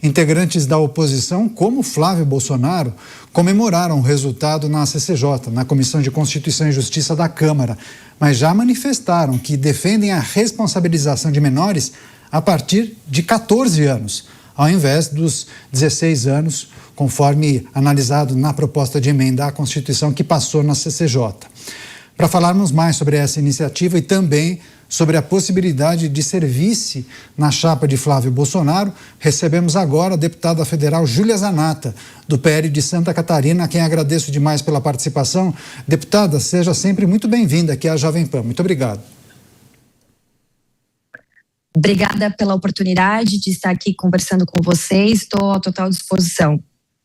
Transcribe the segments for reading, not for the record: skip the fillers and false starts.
Integrantes da oposição, como Flávio Bolsonaro, comemoraram o resultado na CCJ, na Comissão de Constituição e Justiça da Câmara, mas já manifestaram que defendem a responsabilização de menores a partir de 14 anos, ao invés dos 16 anos, conforme analisado na proposta de emenda à Constituição que passou na CCJ. Para falarmos mais sobre essa iniciativa e também sobre a possibilidade de ser vice na chapa de Flávio Bolsonaro, recebemos agora a deputada federal Júlia Zanatta, do PL de Santa Catarina, a quem agradeço demais pela participação. Deputada, seja sempre muito bem-vinda aqui à Jovem Pan. Muito obrigado. Obrigada pela oportunidade de estar aqui conversando com vocês. Estou à total disposição.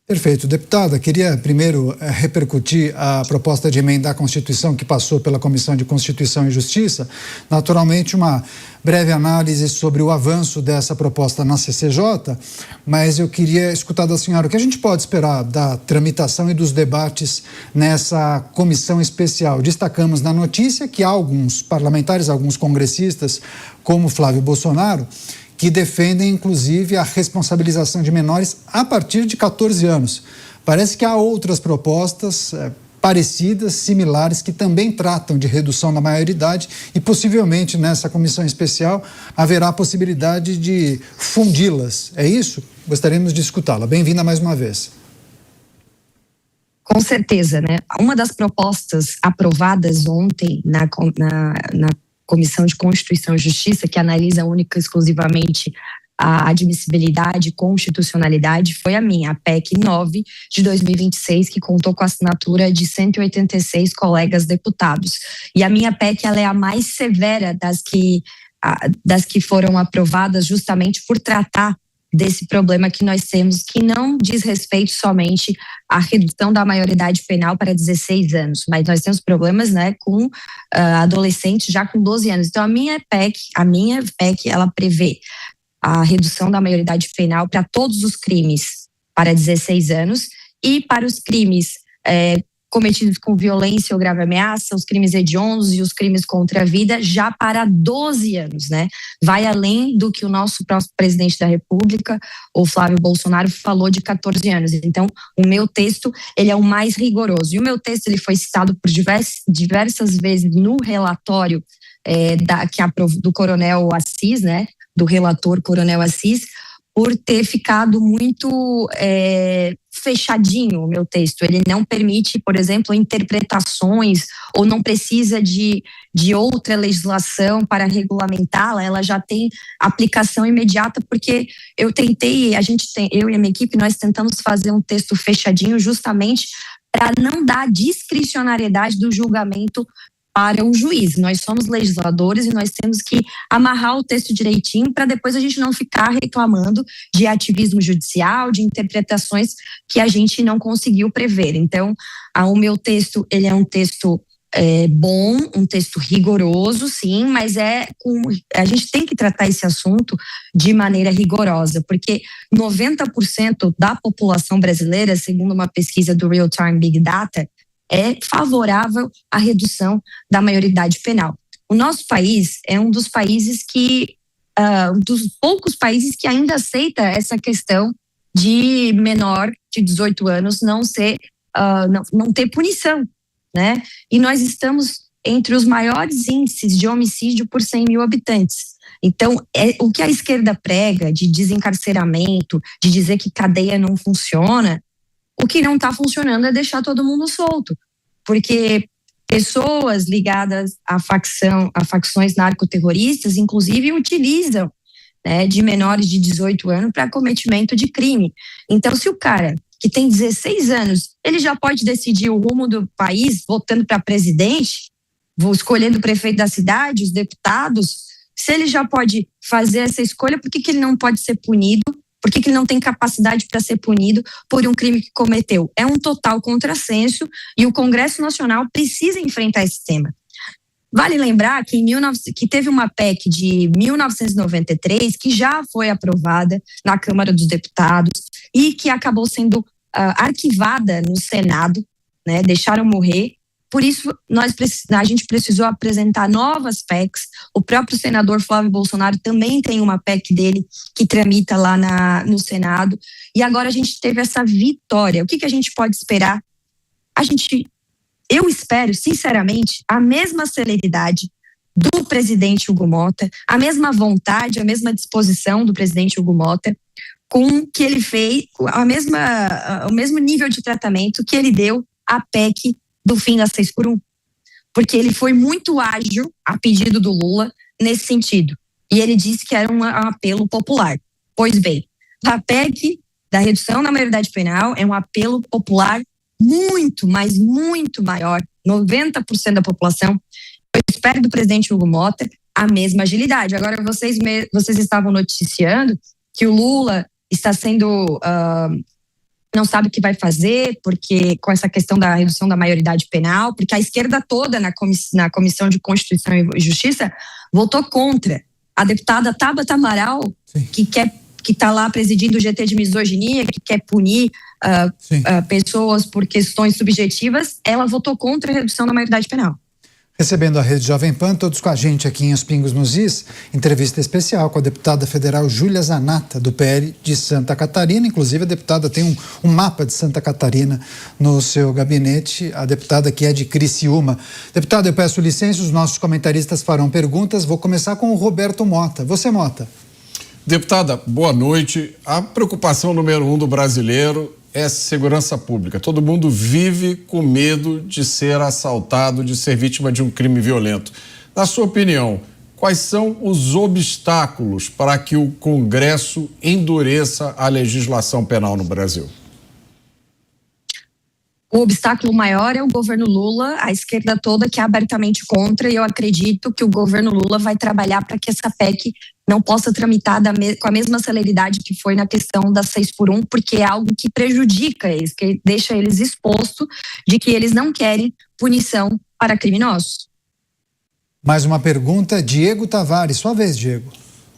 Perfeito. Deputada, queria primeiro repercutir a proposta de emenda à Constituição que passou pela Comissão de Constituição e Justiça. Naturalmente, uma breve análise sobre o avanço dessa proposta na CCJ, mas eu queria escutar da senhora o que a gente pode esperar da tramitação e dos debates nessa comissão especial. Destacamos na notícia que há alguns parlamentares, alguns congressistas, como Flávio Bolsonaro, que defendem, inclusive, a responsabilização de menores a partir de 14 anos. Parece que há outras propostas parecidas, similares, que também tratam de redução da maioridade e, possivelmente, nessa comissão especial, haverá a possibilidade de fundi-las. É isso? Gostaríamos de escutá-la. Bem-vinda mais uma vez. Com certeza, né? Uma das propostas aprovadas ontem na Comissão de Constituição e Justiça, que analisa única e exclusivamente a admissibilidade e constitucionalidade, foi a minha, a PEC 9 de 2026, que contou com a assinatura de 186 colegas deputados. E a minha PEC, ela é a mais severa das que foram aprovadas, justamente por tratar desse problema que nós temos, que não diz respeito somente à redução da maioridade penal para 16 anos, mas nós temos problemas, né, com adolescentes já com 12 anos. Então, a minha PEC, ela prevê a redução da maioridade penal para todos os crimes para 16 anos e para os crimes cometidos com violência ou grave ameaça, os crimes hediondos e os crimes contra a vida, já para 12 anos, né? Vai além do que o nosso próximo presidente da República, o Flávio Bolsonaro, falou de 14 anos. Então, o meu texto, ele é o mais rigoroso. E o meu texto, ele foi citado por diversas vezes no relatório do Coronel Assis, né? Do relator Coronel Assis, por ter ficado muito fechadinho o meu texto. Ele não permite, por exemplo, interpretações ou não precisa de outra legislação para regulamentá-la, ela já tem aplicação imediata, porque eu e a minha equipe, nós tentamos fazer um texto fechadinho justamente para não dar discricionariedade do julgamento para o juiz. Nós somos legisladores e nós temos que amarrar o texto direitinho para depois a gente não ficar reclamando de ativismo judicial, de interpretações que a gente não conseguiu prever. Então, o meu texto, ele é um texto bom, um texto rigoroso, sim, mas a gente tem que tratar esse assunto de maneira rigorosa, porque 90% da população brasileira, segundo uma pesquisa do Real Time Big Data, é favorável à redução da maioridade penal. O nosso país é um dos países dos poucos países que ainda aceita essa questão de menor de 18 anos não ter punição, né? E nós estamos entre os maiores índices de homicídio por 100 mil habitantes. Então, o que a esquerda prega de desencarceramento, de dizer que cadeia não funciona, o que não está funcionando é deixar todo mundo solto, porque pessoas ligadas à facções narcoterroristas, inclusive, utilizam, né, de menores de 18 anos para cometimento de crime. Então, se o cara que tem 16 anos, ele já pode decidir o rumo do país, votando para presidente, escolhendo o prefeito da cidade, os deputados, se ele já pode fazer essa escolha, por que ele não pode ser punido? Por que ele não tem capacidade para ser punido por um crime que cometeu? É um total contrassenso e o Congresso Nacional precisa enfrentar esse tema. Vale lembrar que teve uma PEC de 1993 que já foi aprovada na Câmara dos Deputados e que acabou sendo arquivada no Senado, né? Deixaram morrer por isso a gente precisou apresentar novas PECs. O próprio senador Flávio Bolsonaro também tem uma PEC dele que tramita lá no Senado. E agora a gente teve essa vitória. O que a gente pode esperar? Eu espero, sinceramente, a mesma celeridade do presidente Hugo Mota, a mesma vontade, a mesma disposição do presidente Hugo Mota, com que ele fez, o mesmo nível de tratamento que ele deu à PEC do fim da 6x1. Porque ele foi muito ágil a pedido do Lula nesse sentido. E ele disse que era um apelo popular. Pois bem, a PEC da redução da maioridade penal é um apelo popular muito, mas muito maior, 90% da população. Eu espero do presidente Hugo Mota a mesma agilidade. Agora, vocês estavam noticiando que o Lula está sendo, não sabe o que vai fazer, porque com essa questão da redução da maioridade penal, porque a esquerda toda na Comissão de Constituição e Justiça votou contra. A deputada Tabata Amaral, que está lá presidindo o GT de misoginia, que quer punir pessoas por questões subjetivas, ela votou contra a redução da maioridade penal. Recebendo a Rede Jovem Pan, todos com a gente aqui em Os Pingos nos Is, entrevista especial com a deputada federal Júlia Zanatta, do PL de Santa Catarina. Inclusive, a deputada tem um mapa de Santa Catarina no seu gabinete, a deputada que é de Criciúma. Deputada, eu peço licença, os nossos comentaristas farão perguntas. Vou começar com o Roberto Mota. Você, Mota. Deputada, boa noite. A preocupação número 1 do brasileiro é segurança pública. Todo mundo vive com medo de ser assaltado, de ser vítima de um crime violento. Na sua opinião, quais são os obstáculos para que o Congresso endureça a legislação penal no Brasil? O obstáculo maior é o governo Lula, a esquerda toda que é abertamente contra, e eu acredito que o governo Lula vai trabalhar para que essa PEC não possa tramitar com a mesma celeridade que foi na questão da 6x1, porque é algo que prejudica eles, que deixa eles expostos de que eles não querem punição para criminosos. Mais uma pergunta, Diego Tavares. Sua vez, Diego.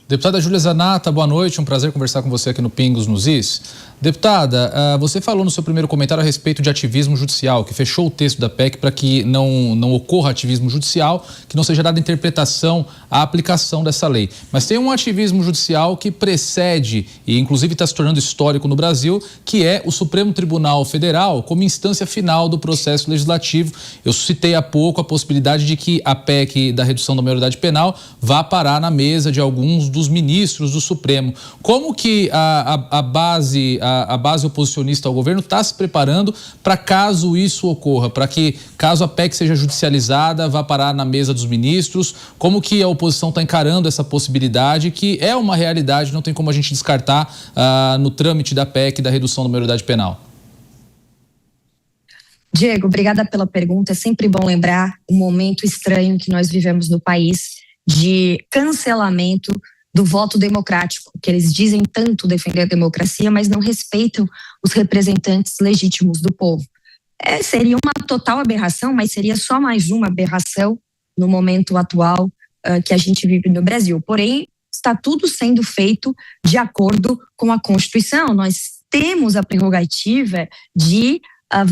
Deputada Júlia Zanatta, boa noite, um prazer conversar com você aqui no Pingos nos Is. Deputada, você falou no seu primeiro comentário a respeito de ativismo judicial, que fechou o texto da PEC para que não ocorra ativismo judicial, que não seja dada interpretação à aplicação dessa lei. Mas tem um ativismo judicial que precede e inclusive está se tornando histórico no Brasil, que é o Supremo Tribunal Federal como instância final do processo legislativo. Eu citei há pouco a possibilidade de que a PEC da redução da maioridade penal vá parar na mesa de alguns dos ministros do Supremo. Como que a base oposicionista ao governo está se preparando para caso isso ocorra, para que caso a PEC seja judicializada, vá parar na mesa dos ministros? Como que a oposição está encarando essa possibilidade, que é uma realidade, não tem como a gente descartar no trâmite da PEC da redução da maioridade penal? Diego, obrigada pela pergunta. É sempre bom lembrar o momento estranho que nós vivemos no país de cancelamento do voto democrático, que eles dizem tanto defender a democracia, mas não respeitam os representantes legítimos do povo. Seria uma total aberração, mas seria só mais uma aberração no momento atual que a gente vive no Brasil. Porém, está tudo sendo feito de acordo com a Constituição. Nós temos a prerrogativa de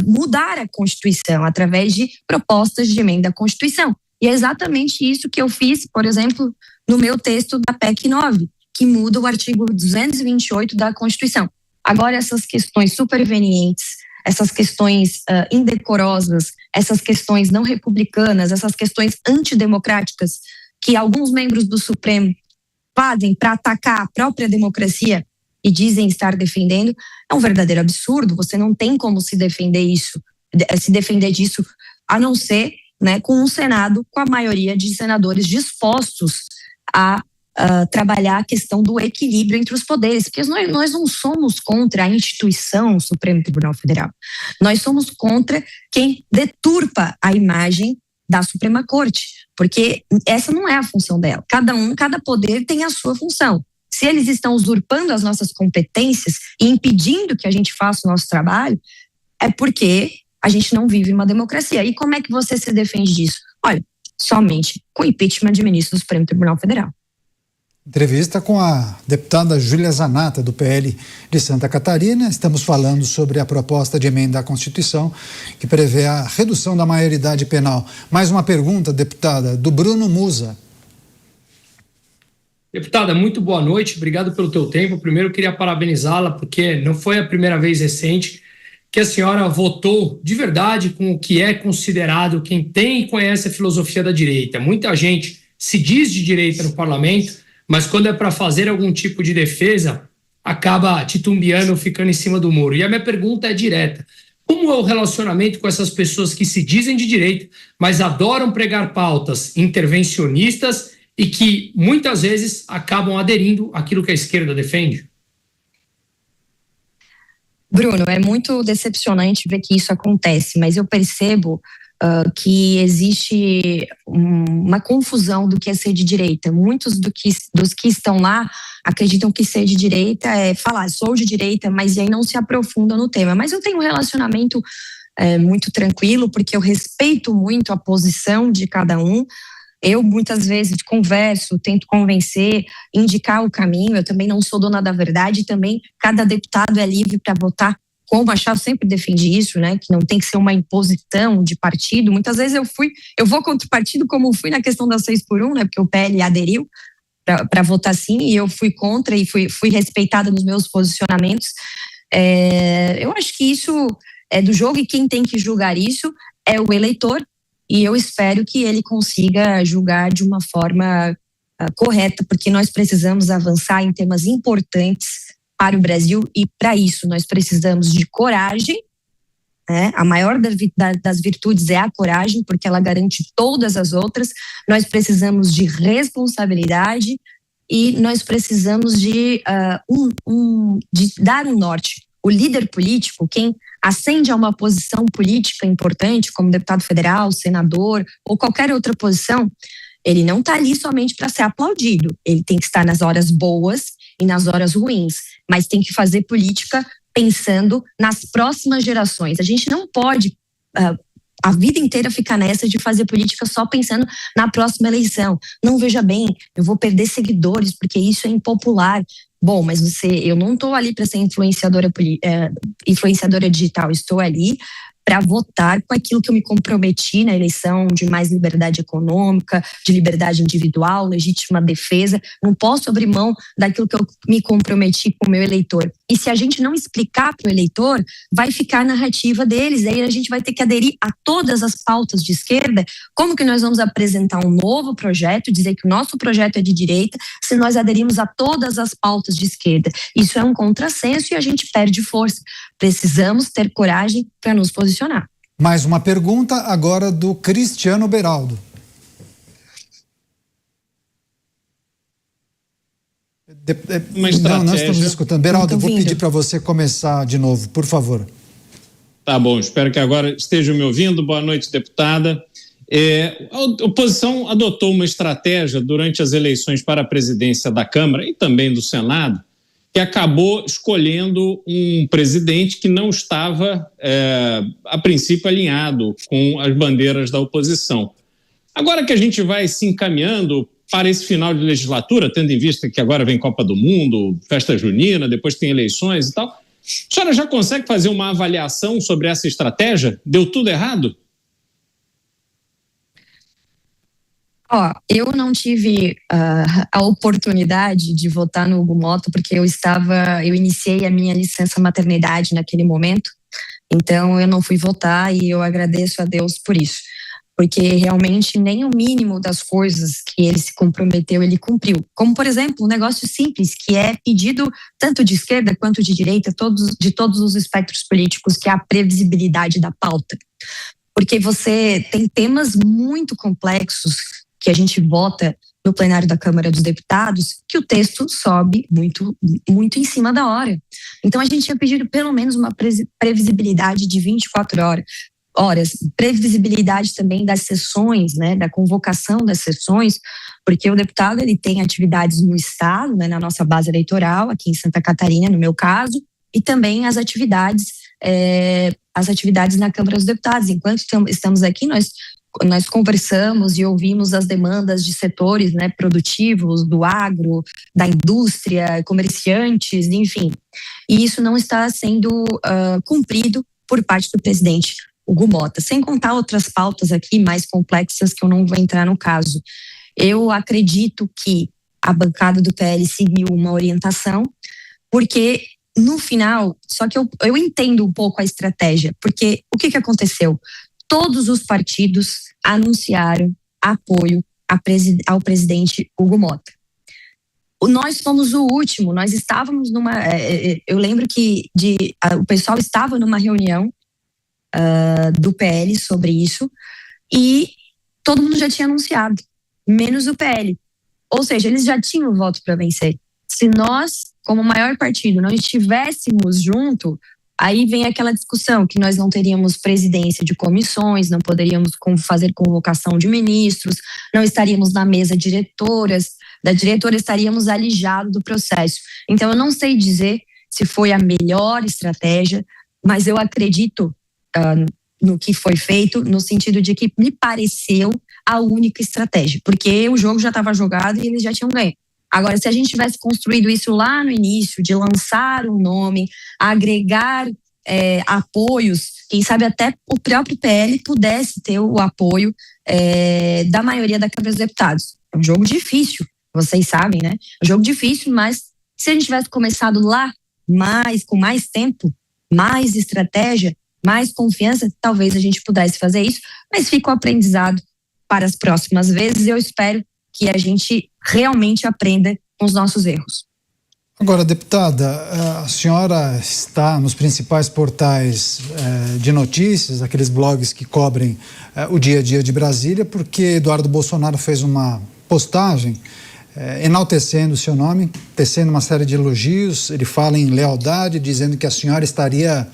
mudar a Constituição através de propostas de emenda à Constituição. E é exatamente isso que eu fiz, por exemplo, no meu texto da PEC 9, que muda o artigo 228 da Constituição. Agora, essas questões supervenientes, essas questões indecorosas, essas questões não republicanas, essas questões antidemocráticas que alguns membros do Supremo fazem para atacar a própria democracia e dizem estar defendendo, é um verdadeiro absurdo. Você não tem como se defender disso, a não ser com um Senado com a maioria de senadores dispostos a trabalhar a questão do equilíbrio entre os poderes, porque nós não somos contra a instituição Supremo Tribunal Federal, nós somos contra quem deturpa a imagem da Suprema Corte, porque essa não é a função dela. Cada poder tem a sua função. Se eles estão usurpando as nossas competências e impedindo que a gente faça o nosso trabalho, é porque a gente não vive uma democracia. E como é que você se defende disso? Olha, somente com impeachment de ministro do Supremo Tribunal Federal. Entrevista com a deputada Júlia Zanatta, do PL de Santa Catarina. Estamos falando sobre a proposta de emenda à Constituição que prevê a redução da maioridade penal. Mais uma pergunta, deputada, do Bruno Musa. Deputada, muito boa noite, obrigado pelo teu tempo. Primeiro eu queria parabenizá-la, porque não foi a primeira vez recente que a senhora votou de verdade com o que é considerado quem tem e conhece a filosofia da direita. Muita gente se diz de direita no parlamento, mas quando é para fazer algum tipo de defesa, acaba titubeando, ficando em cima do muro. E a minha pergunta é direta. Como é o relacionamento com essas pessoas que se dizem de direita, mas adoram pregar pautas intervencionistas e que muitas vezes acabam aderindo àquilo que a esquerda defende? Bruno, é muito decepcionante ver que isso acontece, mas eu percebo que existe uma confusão do que é ser de direita. Muitos dos que estão lá acreditam que ser de direita é falar, sou de direita, mas aí não se aprofundam no tema. Mas eu tenho um relacionamento muito tranquilo, porque eu respeito muito a posição de cada um. Eu, muitas vezes, converso, tento convencer, indicar o caminho. Eu também não sou dona da verdade. Também, cada deputado é livre para votar como achar. Eu sempre defendi isso, né? Que não tem que ser uma imposição de partido. Muitas vezes eu vou contra o partido, como fui na questão da 6x1, né? Porque o PL aderiu para votar sim, e eu fui contra e fui respeitada nos meus posicionamentos. Eu acho que isso é do jogo, e quem tem que julgar isso é o eleitor. E eu espero que ele consiga julgar de uma forma correta, porque nós precisamos avançar em temas importantes para o Brasil, e para isso nós precisamos de coragem, né? A maior das virtudes é a coragem, porque ela garante todas as outras. Nós precisamos de responsabilidade e nós precisamos de dar um norte. O líder político, quem ascende a uma posição política importante, como deputado federal, senador ou qualquer outra posição, ele não está ali somente para ser aplaudido. Ele tem que estar nas horas boas e nas horas ruins, mas tem que fazer política pensando nas próximas gerações. A gente não pode a vida inteira ficar nessa de fazer política só pensando na próxima eleição. Não, veja bem, eu vou perder seguidores porque isso é impopular. Bom, mas eu não estou ali para ser influenciadora digital, estou ali para votar com aquilo que eu me comprometi na eleição, de mais liberdade econômica, de liberdade individual, legítima defesa. Não posso abrir mão daquilo que eu me comprometi com o meu eleitor. E se a gente não explicar para o eleitor, vai ficar a narrativa deles. Aí a gente vai ter que aderir a todas as pautas de esquerda. Como que nós vamos apresentar um novo projeto, dizer que o nosso projeto é de direita, se nós aderimos a todas as pautas de esquerda? Isso é um contrassenso e a gente perde força. Precisamos ter coragem para nos posicionar. Mais uma pergunta agora do Cristiano Beraldo. Não estamos escutando. Beraldo, eu vou pedir para você começar de novo, por favor. Tá bom, espero que agora estejam me ouvindo. Boa noite, deputada. A oposição adotou uma estratégia durante as eleições para a presidência da Câmara e também do Senado, que acabou escolhendo um presidente que não estava, a princípio, alinhado com as bandeiras da oposição. Agora que a gente vai se encaminhando para esse final de legislatura, tendo em vista que agora vem Copa do Mundo, festa junina, depois tem eleições e tal, a senhora já consegue fazer uma avaliação sobre essa estratégia? Deu tudo errado? Eu não tive a oportunidade de votar no Hugo Motto, porque eu iniciei a minha licença maternidade naquele momento, então eu não fui votar e eu agradeço a Deus por isso, porque realmente nem o mínimo das coisas que ele se comprometeu, ele cumpriu. Como, por exemplo, um negócio simples, que é pedido tanto de esquerda quanto de direita, de todos os espectros políticos, que é a previsibilidade da pauta. Porque você tem temas muito complexos que a gente vota no plenário da Câmara dos Deputados, que o texto sobe muito, muito em cima da hora. Então, a gente tinha pedido pelo menos uma previsibilidade de 24 horas, previsibilidade também das sessões, né, da convocação das sessões, porque o deputado ele tem atividades no Estado, né, na nossa base eleitoral, aqui em Santa Catarina, no meu caso, e também as atividades na Câmara dos Deputados. Enquanto estamos aqui, nós nós conversamos e ouvimos as demandas de setores, né, produtivos, do agro, da indústria, comerciantes, enfim. E isso não está sendo cumprido por parte do presidente Hugo Motta, sem contar outras pautas aqui mais complexas que eu não vou entrar no caso. Eu acredito que a bancada do PL seguiu uma orientação, porque no final, só que eu entendo um pouco a estratégia, porque o que aconteceu? Todos os partidos anunciaram apoio ao presidente Hugo Motta. Nós fomos o último, nós estávamos eu lembro que o pessoal estava numa reunião do PL sobre isso e todo mundo já tinha anunciado, menos o PL. Ou seja, eles já tinham o voto para vencer. Se nós, como maior partido, não estivéssemos junto, aí vem aquela discussão que nós não teríamos presidência de comissões, não poderíamos fazer convocação de ministros, não estaríamos na mesa da diretora estaríamos alijados do processo. Então, eu não sei dizer se foi a melhor estratégia, mas eu acredito no que foi feito, no sentido de que me pareceu a única estratégia, porque o jogo já estava jogado e eles já tinham ganho. Agora, se a gente tivesse construído isso lá no início, de lançar um nome, agregar apoios, quem sabe até o próprio PL pudesse ter o apoio da maioria da Câmara dos Deputados. É um jogo difícil, vocês sabem, né? É um jogo difícil, mas se a gente tivesse começado lá, com mais tempo, mais estratégia, mais confiança, talvez a gente pudesse fazer isso, mas fica o aprendizado para as próximas vezes. Eu espero que a gente realmente aprenda com os nossos erros. Agora, deputada, a senhora está nos principais portais de notícias, aqueles blogs que cobrem o dia a dia de Brasília, porque Eduardo Bolsonaro fez uma postagem enaltecendo o seu nome, tecendo uma série de elogios. Ele fala em lealdade, dizendo que a senhora estaria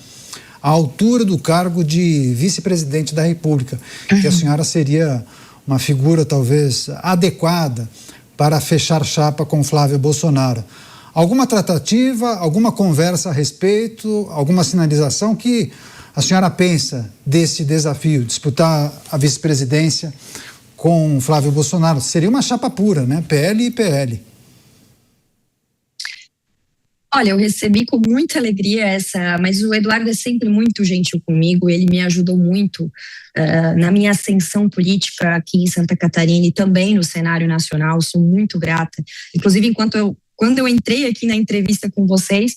à altura do cargo de vice-presidente da República, que a senhora seria uma figura talvez adequada para fechar chapa com Flávio Bolsonaro. Alguma tratativa, alguma conversa a respeito, alguma sinalização que a senhora pensa desse desafio, disputar a vice-presidência com Flávio Bolsonaro? Seria uma chapa pura, né? PL e PL. Olha, eu recebi com muita alegria mas o Eduardo é sempre muito gentil comigo, ele me ajudou muito na minha ascensão política aqui em Santa Catarina e também no cenário nacional, sou muito grata. Inclusive, quando eu entrei aqui na entrevista com vocês,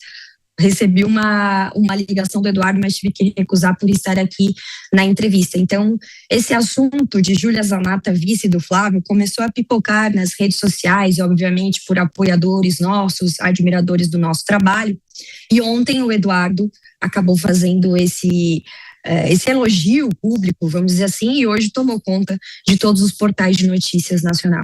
recebi uma ligação do Eduardo, mas tive que recusar por estar aqui na entrevista. Então, esse assunto de Júlia Zanata, vice do Flávio, começou a pipocar nas redes sociais, obviamente por apoiadores nossos, admiradores do nosso trabalho. E ontem o Eduardo acabou fazendo esse elogio público, vamos dizer assim, e hoje tomou conta de todos os portais de notícias nacional.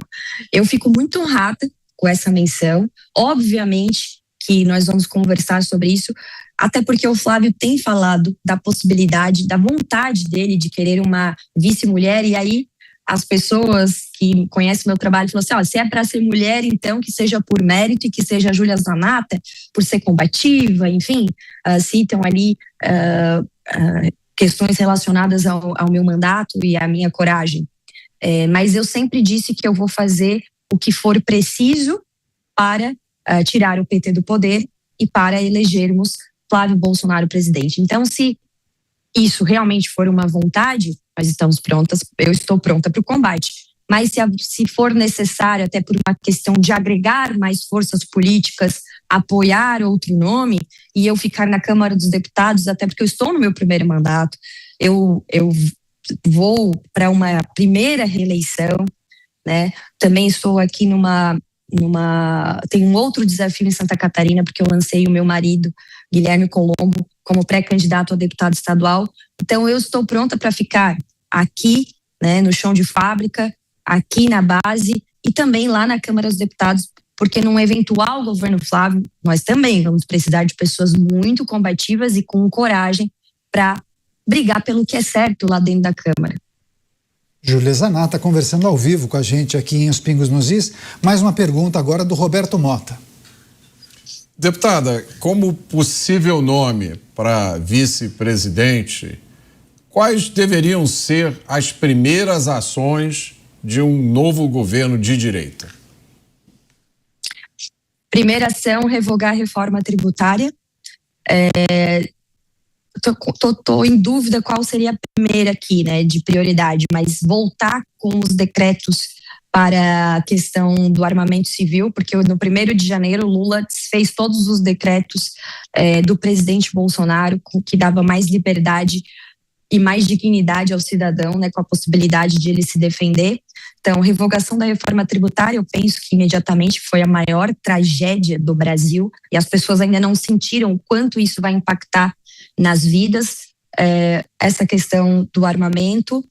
Eu fico muito honrada com essa menção. Obviamente que nós vamos conversar sobre isso, até porque o Flávio tem falado da possibilidade, da vontade dele de querer uma vice-mulher, e aí as pessoas que conhecem meu trabalho falam assim, se é para ser mulher, então que seja por mérito e que seja a Júlia Zanata, por ser combativa, enfim, citam ali questões relacionadas ao meu mandato e à minha coragem. Mas eu sempre disse que eu vou fazer o que for preciso para tirar o PT do poder e para elegermos Flávio Bolsonaro presidente. Então, se isso realmente for uma vontade, nós estamos prontas, eu estou pronta para o combate. Mas se for necessário, até por uma questão de agregar mais forças políticas, apoiar outro nome, e eu ficar na Câmara dos Deputados, até porque eu estou no meu primeiro mandato, eu vou para uma primeira reeleição, né? Também estou aqui tem um outro desafio em Santa Catarina, porque eu lancei o meu marido, Guilherme Colombo, como pré-candidato a deputado estadual. Então, eu estou pronta para ficar aqui, né, no chão de fábrica, aqui na base e também lá na Câmara dos Deputados, porque num eventual governo Flávio, nós também vamos precisar de pessoas muito combativas e com coragem para brigar pelo que é certo lá dentro da Câmara. Júlia Zanata conversando ao vivo com a gente aqui em Os Pingos nos Is. Mais uma pergunta agora do Roberto Mota. Deputada, como possível nome para vice-presidente, quais deveriam ser as primeiras ações de um novo governo de direita? Primeira ação, revogar a reforma tributária. Tô em dúvida qual seria a primeira aqui, né, de prioridade, mas voltar com os decretos para a questão do armamento civil, porque no 1º de janeiro Lula fez todos os decretos do presidente Bolsonaro, que dava mais liberdade e mais dignidade ao cidadão, né, com a possibilidade de ele se defender. Então, revogação da reforma tributária, eu penso que imediatamente foi a maior tragédia do Brasil, e as pessoas ainda não sentiram o quanto isso vai impactar nas vidas. Essa questão do armamento,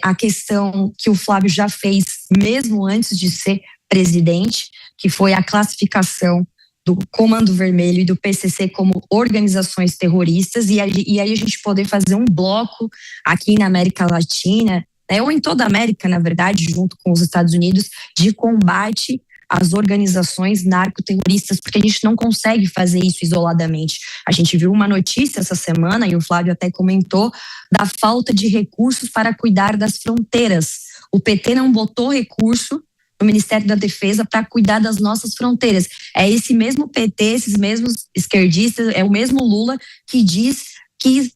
a questão que o Flávio já fez mesmo antes de ser presidente, que foi a classificação do Comando Vermelho e do PCC como organizações terroristas, e aí a gente poder fazer um bloco aqui na América Latina, né, ou em toda a América, na verdade, junto com os Estados Unidos, de combate às organizações narcoterroristas, porque a gente não consegue fazer isso isoladamente. A gente viu uma notícia essa semana, e o Flávio até comentou, da falta de recursos para cuidar das fronteiras. O PT não botou recurso no Ministério da Defesa para cuidar das nossas fronteiras. É esse mesmo PT, esses mesmos esquerdistas, é o mesmo Lula que diz que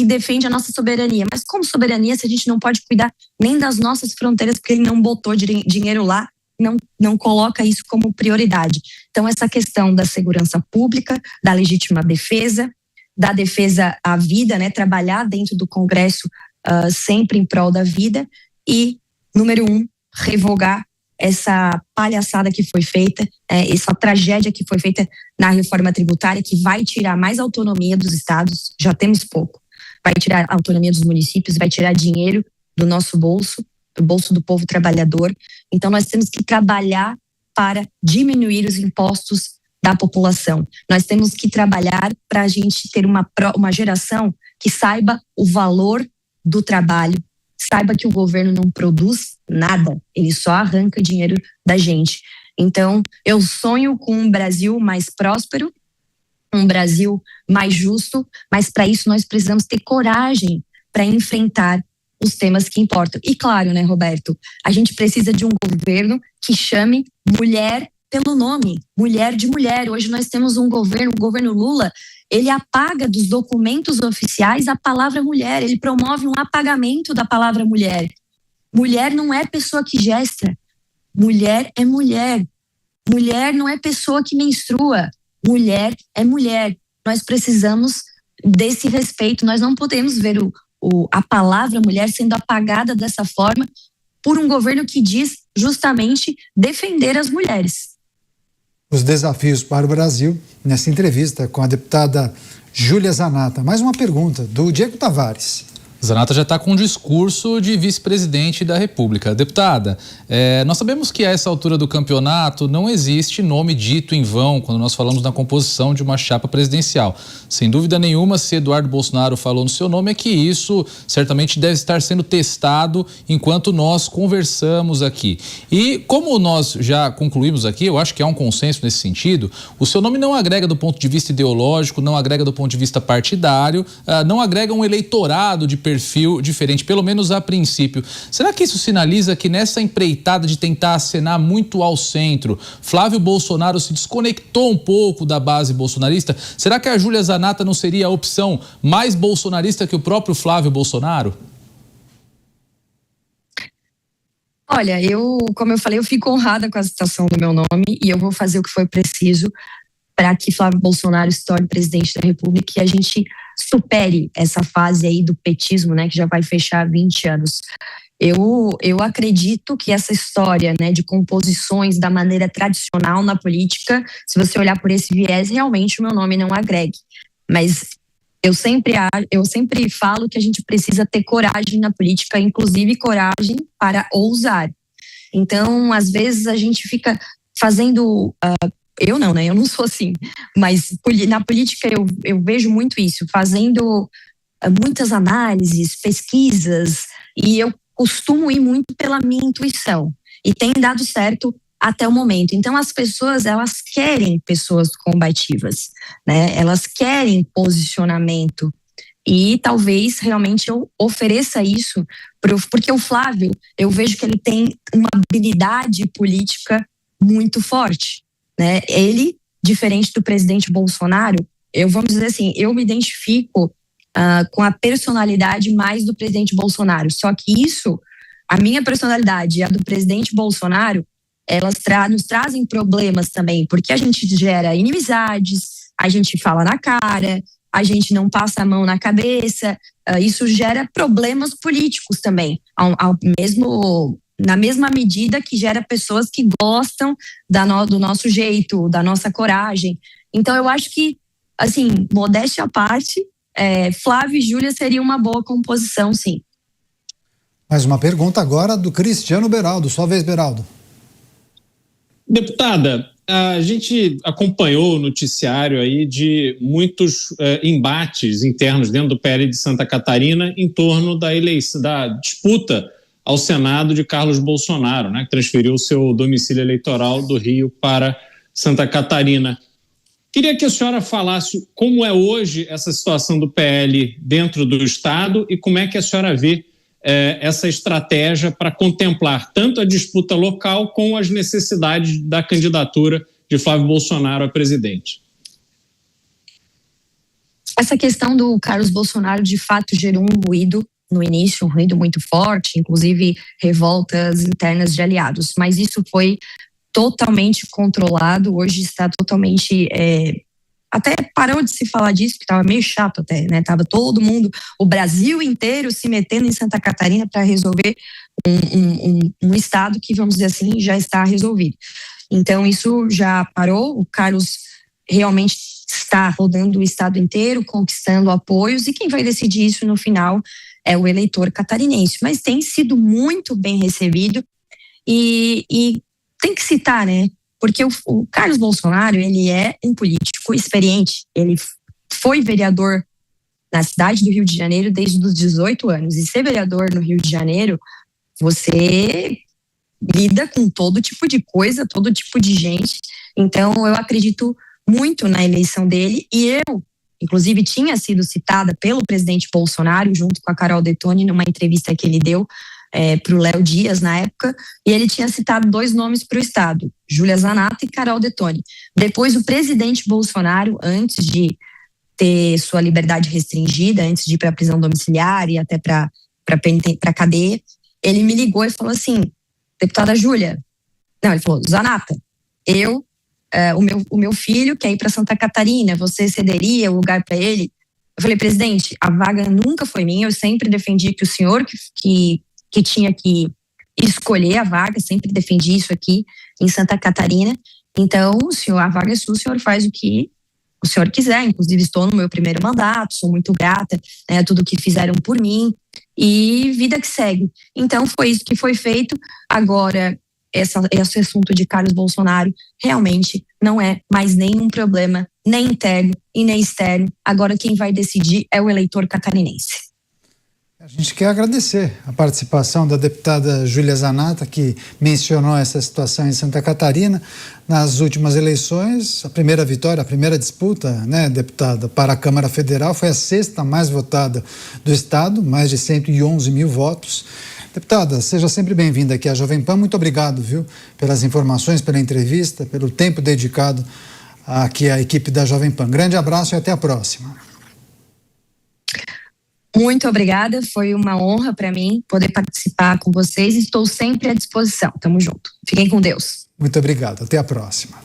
defende a nossa soberania. Mas como soberania se a gente não pode cuidar nem das nossas fronteiras, porque ele não botou dinheiro lá, não coloca isso como prioridade. Então, essa questão da segurança pública, da legítima defesa, da defesa à vida, né, trabalhar dentro do Congresso sempre em prol da vida, e, número 1, revogar essa palhaçada que foi feita, essa tragédia que foi feita na reforma tributária, que vai tirar mais autonomia dos estados, já temos pouco, vai tirar a autonomia dos municípios, vai tirar dinheiro do nosso bolso, do bolso do povo trabalhador. Então, nós temos que trabalhar para diminuir os impostos da população. Nós temos que trabalhar para a gente ter uma geração que saiba o valor do trabalho, saiba que o governo não produz nada, ele só arranca dinheiro da gente. Então, eu sonho com um Brasil mais próspero, um Brasil mais justo, mas para isso nós precisamos ter coragem para enfrentar os temas que importam. E claro, né, Roberto, a gente precisa de um governo que chame mulher pelo nome, mulher de mulher. Hoje nós temos um governo, o governo Lula, ele apaga dos documentos oficiais a palavra mulher, ele promove um apagamento da palavra mulher. Mulher não é pessoa que gesta, mulher é mulher. Mulher não é pessoa que menstrua, mulher é mulher. Nós precisamos desse respeito, nós não podemos ver a palavra mulher sendo apagada dessa forma por um governo que diz justamente defender as mulheres. Os desafios para o Brasil, nessa entrevista com a deputada Júlia Zanatta. Mais uma pergunta do Diego Tavares. Zanatta já está com um discurso de vice-presidente da República. Deputada, nós sabemos que a essa altura do campeonato não existe nome dito em vão quando nós falamos na composição de uma chapa presidencial. Sem dúvida nenhuma, se Eduardo Bolsonaro falou no seu nome, é que isso certamente deve estar sendo testado enquanto nós conversamos aqui. E como nós já concluímos aqui, eu acho que há um consenso nesse sentido, o seu nome não agrega do ponto de vista ideológico, não agrega do ponto de vista partidário, não agrega um eleitorado de perfil diferente, pelo menos a princípio. Será que isso sinaliza que nessa empreitada de tentar acenar muito ao centro, Flávio Bolsonaro se desconectou um pouco da base bolsonarista? Será que a Júlia Zanatta não seria a opção mais bolsonarista que o próprio Flávio Bolsonaro? Olha, como eu falei, eu fico honrada com a citação do meu nome e eu vou fazer o que foi preciso para que Flávio Bolsonaro se torne presidente da República e a gente supere essa fase aí do petismo, né, que já vai fechar 20 anos. Eu acredito que essa história, né, de composições da maneira tradicional na política, se você olhar por esse viés, realmente o meu nome não agregue. Mas eu sempre falo que a gente precisa ter coragem na política, inclusive coragem para ousar. Então, às vezes a gente fica fazendo... eu não, né? Eu não sou assim. Mas na política eu vejo muito isso, fazendo muitas análises, pesquisas, e eu costumo ir muito pela minha intuição. E tem dado certo até o momento. Então, as pessoas, elas querem pessoas combativas, né? Elas querem posicionamento. e talvez realmente eu ofereça isso, porque o Flávio, eu vejo que ele tem uma habilidade política muito forte, né? Ele, diferente do presidente Bolsonaro, vamos dizer assim, eu me identifico com a personalidade mais do presidente Bolsonaro, só que a minha personalidade e a do presidente Bolsonaro, elas nos trazem problemas também, porque a gente gera inimizades, a gente fala na cara, a gente não passa a mão na cabeça, isso gera problemas políticos também, na mesma medida que gera pessoas que gostam do nosso jeito, da nossa coragem. Então eu acho que, assim, modéstia à parte, Flávio e Júlia seria uma boa composição, sim. Mais uma pergunta agora do Cristiano Beraldo. Sua vez, Beraldo. Deputada, a gente acompanhou o noticiário aí de muitos embates internos dentro do PL de Santa Catarina em torno da disputa ao Senado de Carlos Bolsonaro, né, que transferiu o seu domicílio eleitoral do Rio para Santa Catarina. Queria que a senhora falasse como é hoje essa situação do PL dentro do Estado e como é que a senhora vê essa estratégia para contemplar tanto a disputa local como as necessidades da candidatura de Flávio Bolsonaro a presidente. Essa questão do Carlos Bolsonaro de fato gerou um ruído no início, um ruído muito forte, inclusive revoltas internas de aliados, mas isso foi totalmente controlado, hoje está totalmente... até parou de se falar disso, que estava meio chato até, né? Tava todo mundo, o Brasil inteiro se metendo em Santa Catarina para resolver um estado que, vamos dizer assim, já está resolvido. Então, isso já parou, o Carlos realmente está rodando o estado inteiro, conquistando apoios, e quem vai decidir isso no final é o eleitor catarinense. Mas tem sido muito bem recebido e tem que citar, né? Porque o Carlos Bolsonaro, ele é um político experiente, ele foi vereador na cidade do Rio de Janeiro desde os 18 anos, e ser vereador no Rio de Janeiro, você lida com todo tipo de coisa, todo tipo de gente, então eu acredito muito na eleição dele, e eu, inclusive, tinha sido citada pelo presidente Bolsonaro, junto com a Carol Detoni, numa entrevista que ele deu para o Léo Dias na época, e ele tinha citado 2 nomes para o estado, Júlia Zanata e Carol Detoni. Depois o presidente Bolsonaro, antes de ter sua liberdade restringida, antes de ir para a prisão domiciliar e até para a cadeia, ele me ligou e falou assim, deputada Júlia, não, ele falou, Zanata, o meu filho quer ir para Santa Catarina, você cederia o lugar para ele? Eu falei, presidente, a vaga nunca foi minha, eu sempre defendi que o senhor que tinha que escolher a vaga, sempre defendi isso aqui em Santa Catarina, então a vaga é sua, o senhor faz o que o senhor quiser, inclusive estou no meu primeiro mandato, sou muito grata, né, tudo que fizeram por mim, e vida que segue. Então foi isso que foi feito. Agora esse assunto de Carlos Bolsonaro realmente não é mais nenhum problema, nem interno e nem externo. Agora quem vai decidir é o eleitor catarinense. A gente quer agradecer a participação da deputada Júlia Zanata, que mencionou essa situação em Santa Catarina. Nas últimas eleições, a primeira vitória, a primeira disputa, né, deputada, para a Câmara Federal, foi a 6ª mais votada do Estado, mais de 111 mil votos. Deputada, seja sempre bem-vinda aqui à Jovem Pan. Muito obrigado, viu, pelas informações, pela entrevista, pelo tempo dedicado aqui à equipe da Jovem Pan. Grande abraço e até a próxima. Muito obrigada, foi uma honra para mim poder participar com vocês e estou sempre à disposição. Tamo junto. Fiquem com Deus. Muito obrigado, até a próxima.